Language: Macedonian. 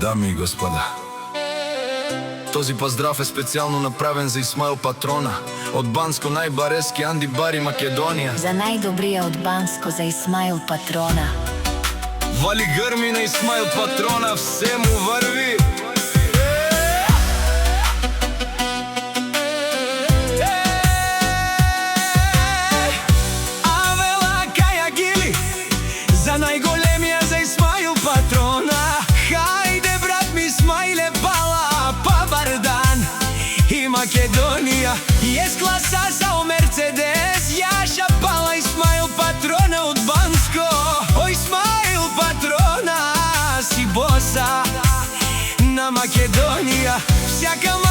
Дами и господа, този поздрав е специјално направен за Исмаил Патрона од Банско, најбарески Анди Бари, Македонија. За најдобрија од Банско, за Исмаил Патрона. Вали грми на Исмаил Патрона, все му върви. Авела каја гили за најголемија, за Исмаил Патрона. Хајде брат ми Исмаиле, пала Павардан и Македонија. С-класа за Мерцедес, Јаша пала Исмаил Патрона од Банско. О, Исмаил Патрона, си боса на Македонија. Всяка